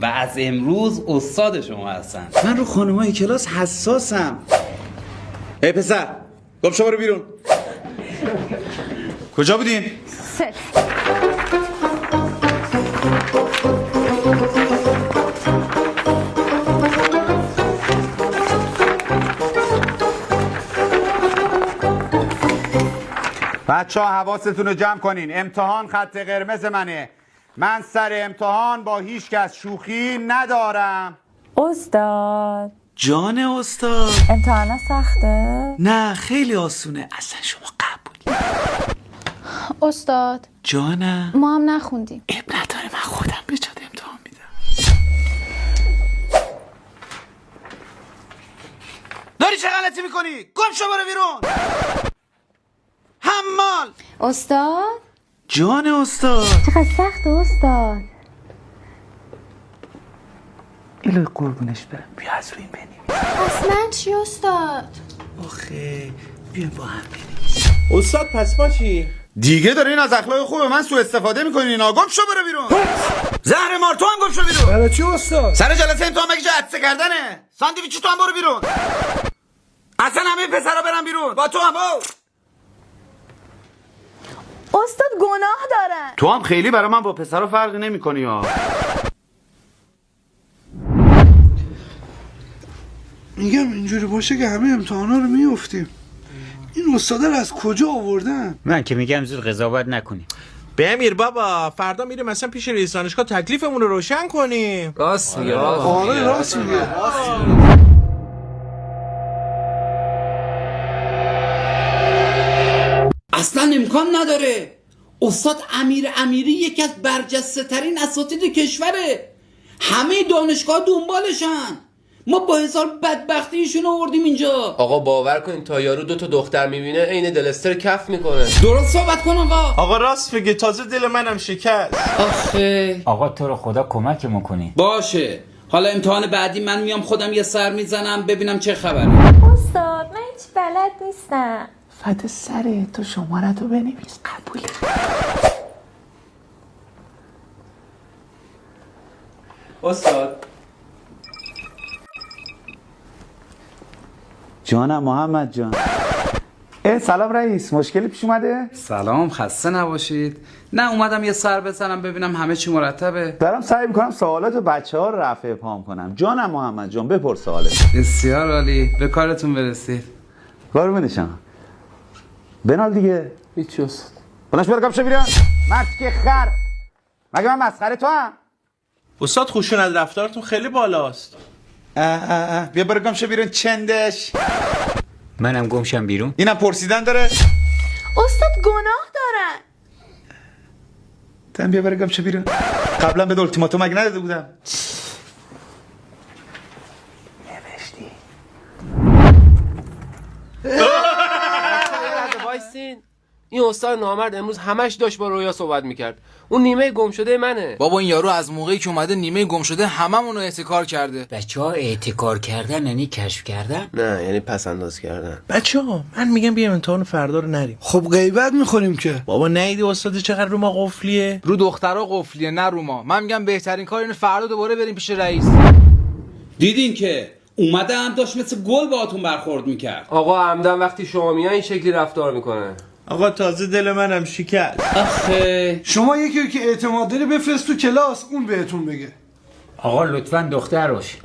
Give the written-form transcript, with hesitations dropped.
و از امروز استاد شما هستن. من رو خانمای کلاس حساسم. ای پسر گم شما رو بیرون. کجا بودین؟ بچه ها حواستون رو جمع کنین. امتحان خط قرمز منه. من سر امتحان با هیچ کس شوخی ندارم. استاد جان استاد. امتحان سخته؟ نه خیلی آسونه. اصلا شما قبول. استاد جانم. ما هم نخوندیم. اب نداره من خودم به جاد امتحان میدم. داری چه غلطی میکنی؟ گم شو برو بیرون. حمال. استاد جان استاد. چقدر سخت استاد. الهی قربونش برم. بیا از روی این بنویس. پس من چی استاد؟ آخه بیا با هم بنویس. استاد پس ما چی؟ دیگه دارین از اخلاق خوب من سوء استفاده میکنین. اینا گم شو برو بیرون. زهر مار تو هم گم شو بیرون. برای چی استاد؟ سر جلسه امتحان مگه جا عطسه کردنه؟ ساندویچی تو هم برو بیرون. اصلا همه پسرا برن بیرون. با تو هم با. استاد گناه دارن. تو هم خیلی برای من با پسرا فرقی نمی‌کنی ها. میگم اینجوری باشه که همه امتحانا رو میافتیم. این استاده رو از کجا آوردن؟ من که میگم زود قضاوت نکنیم. بمیر بابا، فردا میریم مثلا پیش رئیس دانشگاه تکلیفمون رو روشن کنیم. راست میگه. آره راست میگه. اصلا امکان نداره. استاد امیری یکی از برجسته ترین اساتید کشوره. همه دانشگاه دنبالشن. ما با هزار بدبختی ایشون آوردیم اینجا. آقا باور کن تا یارو 2 تا دختر میبینه عین دلستر کف میکنه. درست صحبت کن آقا. آقا راست میگه، تازه دل منم شکست. آخه آقا تو رو خدا کمکمون کنی. باشه. حالا امتحان بعدی من میام خودم یه سر میزنم ببینم چه خبره. استاد من هیچ بلد نیستم. فد سره تو شماره تو بنویس قبوله. استاد جانم محمد جان. سلام رئیس، مشکلی پیش اومده؟ سلام، خسته نباشید. نه اومدم یه سر بزنم ببینم همه چی مرتبه. دارم سعی میکنم سوالات بچه‌ها رو رفع ابهام کنم. جانم محمد جان بپرس سوالت. بسیار عالی، به کارتون برسید. قربونشم. بنال دیگه. هیچ استاد. بلنش برو گم شو بیرون. مرد که خر. مگه من مسخره تو هم؟ استاد خشونت رفتارتون خیلی بالاست. بیا برو گم شو بیرون چندش. منم گمشم بیرون. اینم پرسیدن داره. استاد گناه دارن. تن بیا برو گم شو بیرون. قبلا به التیماتوم مگه نداده بودم؟ نوشتی. وایسین. این استاد نامرد امروز همش داشت با رویا صحبت میکرد. اون نیمه گم شده منه. بابا این یارو از موقعی که اومده نیمه گم شده هممون رو احتکار کرده. بچه‌ها احتکار کردن یعنی کشف کردن؟ نه یعنی پس انداز کردن. بچه‌ها من میگم بیا امتحان فردا رو نریم. خب غیبت میخوریم که. بابا نیدی استاد چقدر رو ما قفلیه؟ رو دخترها قفلیه نه رو ما. من میگم بهترین کار اینه فردا دوباره بریم پیش رئیس. دیدین که اومده هم داشت مثل گل باهاتون برخورد میکرد. آقا عمدن وقتی شما میای این شکلی رفتار میکنه. آقا تازه دل منم شکست. آخه شما یکی که اعتماد داری بفرست تو کلاس اون بهتون بگه. آقا لطفاً دختر باش.